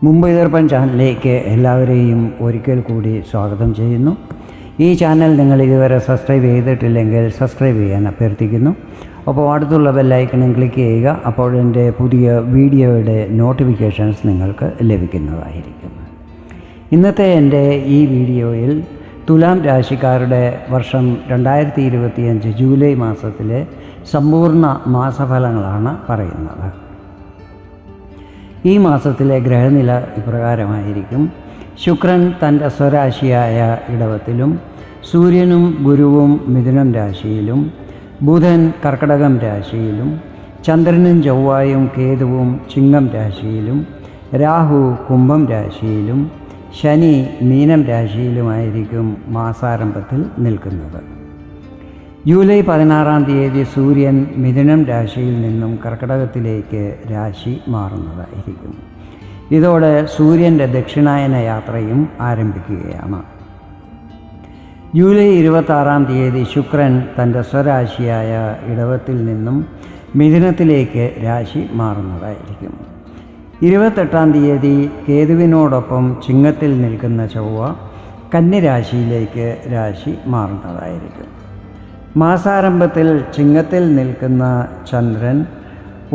മുംബൈ ദർപ്പൺ ചാനലിലേക്ക് എല്ലാവരെയും ഒരിക്കൽ കൂടി സ്വാഗതം ചെയ്യുന്നു. ഈ ചാനൽ നിങ്ങൾ ഇതുവരെ സബ്സ്ക്രൈബ് ചെയ്തിട്ടില്ലെങ്കിൽ സബ്സ്ക്രൈബ് ചെയ്യാൻ അഭ്യർത്ഥിക്കുന്നു. അപ്പോൾ അടുത്തുള്ള ബെല്ലൈക്കണും ക്ലിക്ക് ചെയ്യുക. അപ്പോൾ എൻ്റെ പുതിയ വീഡിയോയുടെ നോട്ടിഫിക്കേഷൻസ് നിങ്ങൾക്ക് ലഭിക്കുന്നതായിരിക്കും. ഇന്നത്തെ എൻ്റെ ഈ വീഡിയോയിൽ തുലാം രാശിക്കാരുടെ വർഷം 2025 ജൂലൈ മാസത്തിലെ സമ്പൂർണ്ണ മാസഫലങ്ങളാണ് പറയുന്നത്. ഈ മാസത്തിലെ ഗ്രഹനില ഇപ്രകാരമായിരിക്കും. ശുക്രൻ തൻ്റെ സ്വരാശിയായ ഇടവത്തിലും, സൂര്യനും ഗുരുവും മിഥുനം രാശിയിലും, ബുധൻ കർക്കടകം രാശിയിലും, ചന്ദ്രനും ചൊവ്വായും കേതുവും ചിങ്ങം രാശിയിലും, രാഹു കുംഭം രാശിയിലും, ശനി മീനം രാശിയിലുമായിരിക്കും മാസാരംഭത്തിൽ നിൽക്കുന്നത്. ജൂലൈ 16 സൂര്യൻ മിഥുനം രാശിയിൽ നിന്നും കർക്കടകത്തിലേക്ക് രാശി മാറുന്നതായിരിക്കും. ഇതോടെ സൂര്യൻ്റെ ദക്ഷിണായന യാത്രയും ആരംഭിക്കുകയാണ്. ജൂലൈ 26 ശുക്രൻ തൻ്റെ സ്വരാശിയായ ഇടവത്തിൽ നിന്നും മിഥുനത്തിലേക്ക് രാശി മാറുന്നതായിരിക്കും. 28 കേതുവിനോടൊപ്പം ചിങ്ങത്തിൽ നിൽക്കുന്ന ചൊവ്വ കന്യരാശിയിലേക്ക് രാശി മാറുന്നതായിരിക്കും. മാസാരംഭത്തിൽ ചിങ്ങത്തിൽ നിൽക്കുന്ന ചന്ദ്രൻ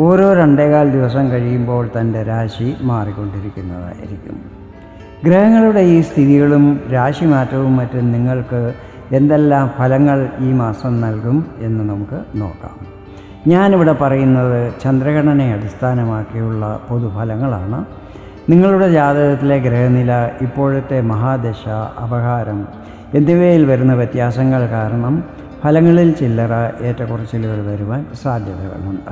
ഓരോ 2.25 ദിവസം കഴിയുമ്പോൾ തൻ്റെ രാശി മാറിക്കൊണ്ടിരിക്കുന്നതായിരിക്കും. ഗ്രഹങ്ങളുടെ ഈ സ്ഥിതികളും രാശിമാറ്റവും മറ്റും നിങ്ങൾക്ക് എന്തെല്ലാം ഫലങ്ങൾ ഈ മാസം നൽകും എന്ന് നമുക്ക് നോക്കാം. ഞാനിവിടെ പറയുന്നത് ചന്ദ്രഗണനയെ അടിസ്ഥാനമാക്കിയുള്ള പൊതുഫലങ്ങളാണ്. നിങ്ങളുടെ ജാതകത്തിലെ ഗ്രഹനില, ഇപ്പോഴത്തെ മഹാദശ, അപഹാരം എന്നിവയിൽ വരുന്ന വ്യത്യാസങ്ങൾ കാരണം ഫലങ്ങളിൽ ചില്ലറ ഏറ്റക്കുറച്ചിലുകൾ വരുവാൻ സാധ്യതകളുണ്ട്.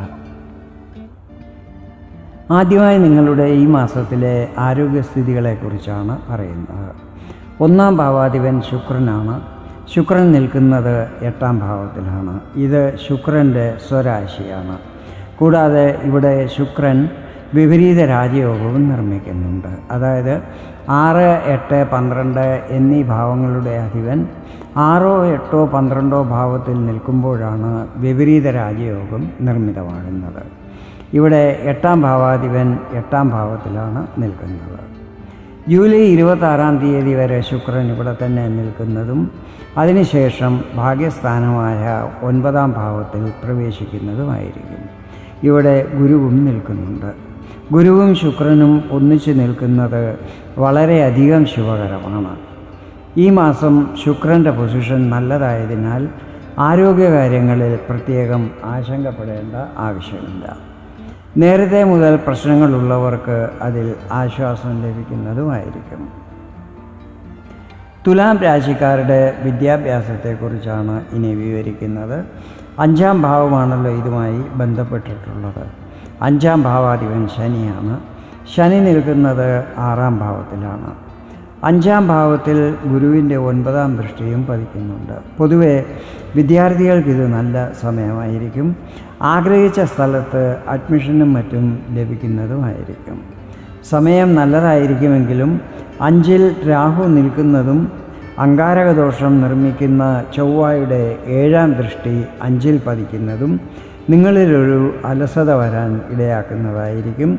ആദ്യമായി നിങ്ങളുടെ ഈ മാസത്തിലെ ആരോഗ്യസ്ഥിതികളെക്കുറിച്ചാണ് പറയുന്നത്. 1-ാം ഭാവാധിപൻ ശുക്രനാണ്. ശുക്രൻ നിൽക്കുന്നത് 8-ാം ഭാവത്തിലാണ്. ഇത് ശുക്രൻ്റെ സ്വരാശിയാണ്. കൂടാതെ ഇവിടെ ശുക്രൻ വിപരീത രാജയോഗവും നിർമ്മിക്കുന്നുണ്ട്. അതായത് 6, 8, 12 എന്നീ ഭാവങ്ങളുടെ അധിപൻ 6, 8, 12 ഭാവത്തിൽ നിൽക്കുമ്പോഴാണ് വിപരീത രാജയോഗം നിർമ്മിതമാകുന്നത്. ഇവിടെ 8-ാം ഭാവാധിപൻ 8-ാം ഭാവത്തിലാണ് നിൽക്കുന്നത്. ജൂലൈ 26 വരെ ശുക്രൻ ഇവിടെ തന്നെ നിൽക്കുന്നതും അതിനുശേഷം ഭാഗ്യസ്ഥാനമായ 9-ാം ഭാവത്തിൽ പ്രവേശിക്കുന്നതുമായിരിക്കും. ഇവിടെ ഗുരുവും നിൽക്കുന്നുണ്ട്. ഗുരുവും ശുക്രനും ഒന്നിച്ചു നിൽക്കുന്നത് വളരെയധികം ശുഭകരമാണ്. ഈ മാസം ശുക്രൻ്റെ പൊസിഷൻ നല്ലതായതിനാൽ ആരോഗ്യകാര്യങ്ങളിൽ പ്രത്യേകം ആശങ്കപ്പെടേണ്ട ആവശ്യമില്ല. നേരത്തെ മുതൽ പ്രശ്നങ്ങളുള്ളവർക്ക് അതിൽ ആശ്വാസം ലഭിക്കുന്നതുമായിരിക്കും. തുലാം രാശിക്കാരുടെ വിദ്യാഭ്യാസത്തെക്കുറിച്ചാണ് ഇനി വിവരിക്കുന്നത്. 5-ാം ഭാവമാണല്ലോ ഇതുമായി ബന്ധപ്പെട്ടിട്ടുള്ളത്. 5-ാം ഭാവാധിപൻ ശനിയാണ്. ശനി നിൽക്കുന്നത് 6-ാം ഭാവത്തിലാണ്. 5-ാം ഭാവത്തിൽ ഗുരുവിൻ്റെ 9-ാം ദൃഷ്ടിയും പതിക്കുന്നുണ്ട്. പൊതുവെ വിദ്യാർത്ഥികൾക്കിത് നല്ല സമയമായിരിക്കും. ആഗ്രഹിച്ച സ്ഥലത്ത് അഡ്മിഷനും മറ്റും ലഭിക്കുന്നതുമായിരിക്കും. സമയം നല്ലതായിരിക്കുമെങ്കിലും 5-ൽ രാഹു നിൽക്കുന്നതും അംഗാരകദോഷം നിർമ്മിക്കുന്ന ചൊവ്വയുടെ 7-ാം ദൃഷ്ടി 5-ൽ പതിക്കുന്നതും നിങ്ങളിലൊരു അലസത വരാൻ ഇടയാക്കുന്നതായിരിക്കും.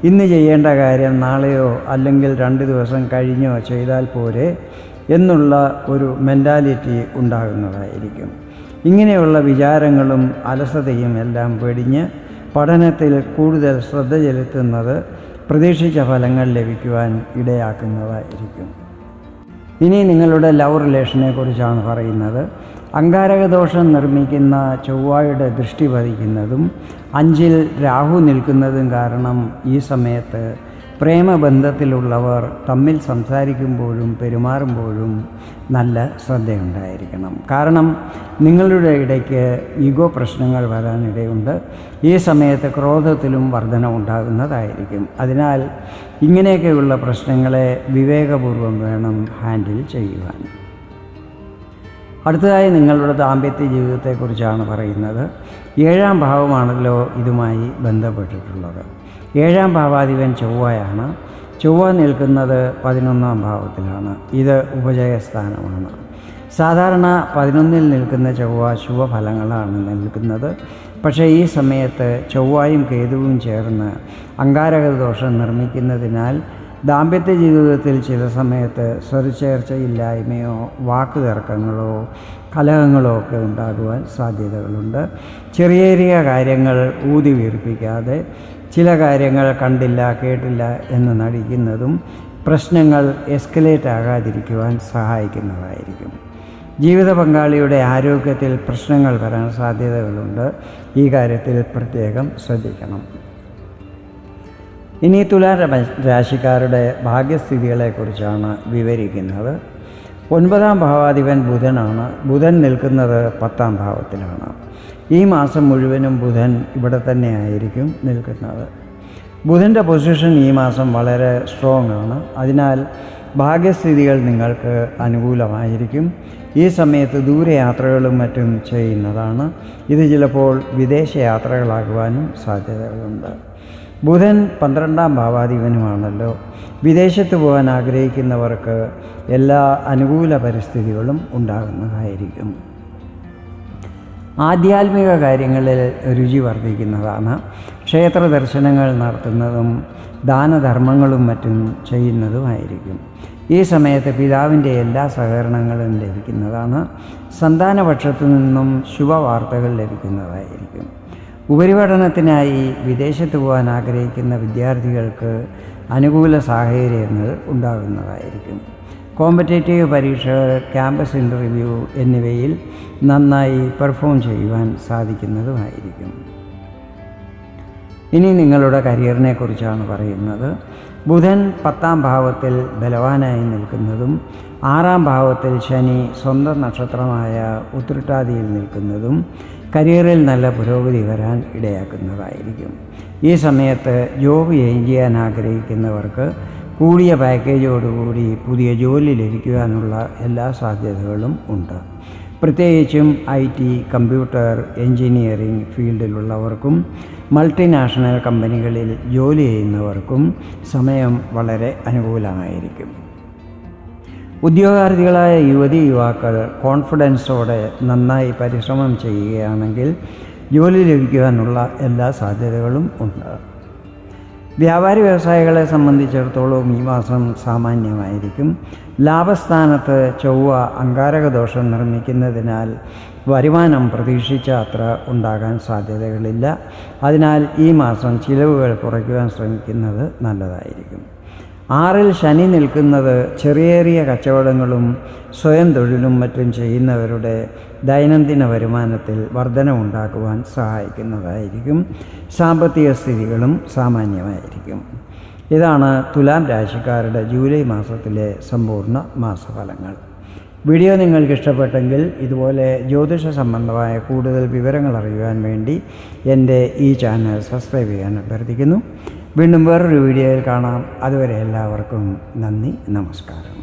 ഇന്ന് ചെയ്യേണ്ട കാര്യം നാളെയോ അല്ലെങ്കിൽ 2 ദിവസം കഴിഞ്ഞോ ചെയ്താൽ പോരെ എന്നുള്ള ഒരു മെൻറ്റാലിറ്റി ഉണ്ടാകുന്നതായിരിക്കും. ഇങ്ങനെയുള്ള വിചാരങ്ങളും അലസതയും എല്ലാം വെടിഞ്ഞ് പഠനത്തിൽ കൂടുതൽ ശ്രദ്ധ ചെലുത്തുന്നത് പ്രതീക്ഷിച്ച ഫലങ്ങൾ ലഭിക്കുവാൻ ഇടയാക്കുന്നതായിരിക്കും. ഇനി നിങ്ങളുടെ ലവ് റിലേഷനെ കുറിച്ചാണ് പറയുന്നത്. അംഗാരകദോഷം നിർമ്മിക്കുന്ന ചൊവ്വയുടെ ദൃഷ്ടി പതിക്കുന്നതും 5-ൽ രാഹു നിൽക്കുന്നതും കാരണം ഈ സമയത്ത് പ്രേമബന്ധത്തിലുള്ളവർ തമ്മിൽ സംസാരിക്കുമ്പോഴും പെരുമാറുമ്പോഴും നല്ല ശ്രദ്ധയുണ്ടായിരിക്കണം. കാരണം നിങ്ങളുടെ ഇടയ്ക്ക് ഈഗോ പ്രശ്നങ്ങൾ വരാനിടയുണ്ട്. ഈ സമയത്ത് ക്രോധത്തിലും വർധന ഉണ്ടാകുന്നതായിരിക്കും. അതിനാൽ ഇങ്ങനെയൊക്കെയുള്ള പ്രശ്നങ്ങളെ വിവേകപൂർവ്വം വേണം ഹാൻഡിൽ ചെയ്യുവാൻ. അടുത്തതായി നിങ്ങളുടെ ദാമ്പത്യ ജീവിതത്തെക്കുറിച്ചാണ് പറയുന്നത്. 7-ാം ഭാവമാണല്ലോ ഇതുമായി ബന്ധപ്പെട്ടിട്ടുള്ളത്. 7-ാം ഭാവാധിപൻ ചൊവ്വയാണ്. ചൊവ്വ നിൽക്കുന്നത് 11-ാം ഭാവത്തിലാണ്. ഇത് ഉപജയസ്ഥാനമാണ്. സാധാരണ 11-ൽ നിൽക്കുന്ന ചൊവ്വ ശുഭഫലങ്ങളാണ് നൽകുന്നത്. പക്ഷേ ഈ സമയത്ത് ചൊവ്വയും കേതുവും ചേർന്ന് അംഗാരകദോഷം നിർമ്മിക്കുന്നതിനാൽ ദാമ്പത്യ ജീവിതത്തിൽ ചില സമയത്ത് സ്വരച്ചേർച്ചയില്ലായ്മയോ വാക്കുതർക്കങ്ങളോ കലഹങ്ങളോ ഒക്കെ ഉണ്ടാകുവാൻ സാധ്യതകളുണ്ട്. ചെറിയ ചെറിയ കാര്യങ്ങൾ ഊതി വീർപ്പിക്കാതെ ചില കാര്യങ്ങൾ കണ്ടില്ല കേട്ടില്ല എന്ന് നടിക്കുന്നതും പ്രശ്നങ്ങൾ എസ്കലേറ്റ് ആകാതിരിക്കുവാൻ സഹായിക്കുന്നതായിരിക്കും. ജീവിത പങ്കാളിയുടെ ആരോഗ്യത്തിൽ പ്രശ്നങ്ങൾ വരാൻ സാധ്യതകളുണ്ട്. ഈ കാര്യത്തിൽ പ്രത്യേകം ശ്രദ്ധിക്കണം. ഇനി തുലാ രാശിക്കാരുടെ ഭാഗ്യസ്ഥിതികളെക്കുറിച്ചാണ് വിവരിക്കുന്നത്. 9ാം ഭാവാധിപൻ ബുധനാണ്. ബുധൻ നിൽക്കുന്നത് 10ാം ഭാവത്തിലാണ്. ഈ മാസം മുഴുവനും ബുധൻ ഇവിടെ തന്നെ ആയിരിക്കും നിൽക്കുന്നത്. ബുധൻ്റെ പൊസിഷൻ ഈ മാസം വളരെ സ്ട്രോങ് ആണ്. അതിനാൽ ഭാഗ്യസ്ഥിതികൾ നിങ്ങൾക്ക് അനുകൂലമായിരിക്കും. ഈ സമയത്ത് ദൂരയാത്രകളും മറ്റും ചെയ്യുന്നതാണ്. ഇത് ചിലപ്പോൾ വിദേശ യാത്രകളാകുവാനും സാധ്യതകളുണ്ട്. ബുധൻ 12ാം ഭാവാധിപനുമാണല്ലോ. വിദേശത്ത് പോകാൻ ആഗ്രഹിക്കുന്നവർക്ക് എല്ലാ അനുകൂല പരിസ്ഥിതികളും ഉണ്ടാകുന്നതായിരിക്കും. ആധ്യാത്മിക കാര്യങ്ങളിൽ രുചി വർദ്ധിക്കുന്നതാണ്. ക്ഷേത്ര ദർശനങ്ങൾ നടത്തുന്നതും ദാനധർമ്മങ്ങളും മറ്റും ചെയ്യുന്നതുമായിരിക്കും. ഈ സമയത്ത് പിതാവിൻ്റെ എല്ലാ സഹകരണങ്ങളും ലഭിക്കുന്നതാണ്. സന്താനപക്ഷത്തു നിന്നും ശുഭവാർത്തകൾ ലഭിക്കുന്നതായിരിക്കും. ഉപരിപഠനത്തിനായി വിദേശത്ത് പോകാൻ ആഗ്രഹിക്കുന്ന വിദ്യാർത്ഥികൾക്ക് അനുകൂല സാഹചര്യങ്ങൾ ഉണ്ടാകുന്നതായിരിക്കും. കോമ്പറ്റേറ്റീവ് പരീക്ഷകൾ, ക്യാമ്പസ് ഇൻ്റർവ്യൂ എന്നിവയിൽ നന്നായി പെർഫോം ചെയ്യുവാൻ സാധിക്കുന്നതുമായിരിക്കും. ഇനി നിങ്ങളുടെ കരിയറിനെ കുറിച്ചാണ് പറയുന്നത്. ബുധൻ 10ാം ഭാവത്തിൽ ബലവാനായി നിൽക്കുന്നതും 6ാം ഭാവത്തിൽ ശനി സ്വന്തം നക്ഷത്രമായ ഉത്രട്ടാതിയിൽ നിൽക്കുന്നതും കരിയറിൽ നല്ല പുരോഗതി വരാൻ ഇടയാക്കുന്നതായിരിക്കും. ഈ സമയത്ത് ജോബ് ചെയ്യാൻ ആഗ്രഹിക്കുന്നവർക്ക് കൂടിയ പാക്കേജോടുകൂടി പുതിയ ജോലി ലഭിക്കുവാനുള്ള എല്ലാ സാധ്യതകളും ഉണ്ട്. പ്രത്യേകിച്ചും IT, കമ്പ്യൂട്ടർ, എൻജിനീയറിംഗ് ഫീൽഡിലുള്ളവർക്കും മൾട്ടിനാഷണൽ കമ്പനികളിൽ ജോലി ചെയ്യുന്നവർക്കും സമയം വളരെ അനുകൂലമായിരിക്കും. ഉദ്യോഗാർത്ഥികളായ യുവാക്കൾ കോൺഫിഡൻസോടെ നന്നായി പരിശ്രമം ചെയ്യുകയാണെങ്കിൽ ജോലി ലഭിക്കുവാനുള്ള എല്ലാ സാധ്യതകളും ഉണ്ട്. വ്യാപാരി വ്യവസായികളെ സംബന്ധിച്ചിടത്തോളം ഈ മാസം സാമാന്യമായിരിക്കും. ലാഭസ്ഥാനത്ത് ചൊവ്വ അങ്കാരക ദോഷം നിർമ്മിക്കുന്നതിനാൽ വരുമാനം പ്രതീക്ഷിച്ച അത്ര ഉണ്ടാകാൻ സാധ്യതകളില്ല. അതിനാൽ ഈ മാസം ചിലവുകൾ കുറയ്ക്കുവാൻ ശ്രമിക്കുന്നത് നല്ലതായിരിക്കും. 6ൽ ശനി നിൽക്കുന്നത് ചെറിയ ചെറിയ കച്ചവടങ്ങളും സ്വയം തൊഴിലും മറ്റും ചെയ്യുന്നവരുടെ ദൈനംദിന വരുമാനത്തിൽ വർധനവുണ്ടാക്കുവാൻ സഹായിക്കുന്നതായിരിക്കും. സാമ്പത്തിക സ്ഥിതികളും സാമാന്യമായിരിക്കും. ഇതാണ് തുലാം രാശിക്കാരുടെ ജൂലൈ മാസത്തിലെ സമ്പൂർണ്ണ മാസഫലങ്ങൾ. വീഡിയോ നിങ്ങൾക്ക് ഇഷ്ടപ്പെട്ടെങ്കിൽ ഇതുപോലെ ജ്യോതിഷ സംബന്ധമായ കൂടുതൽ വിവരങ്ങൾ അറിയുവാൻ വേണ്ടി എൻ്റെ ഈ ചാനൽ സബ്സ്ക്രൈബ് ചെയ്യാൻ അഭ്യർത്ഥിക്കുന്നു. വീണ്ടും വേറൊരു വീഡിയോയിൽ കാണാം. അതുവരെ എല്ലാവർക്കും നന്ദി, നമസ്കാരം.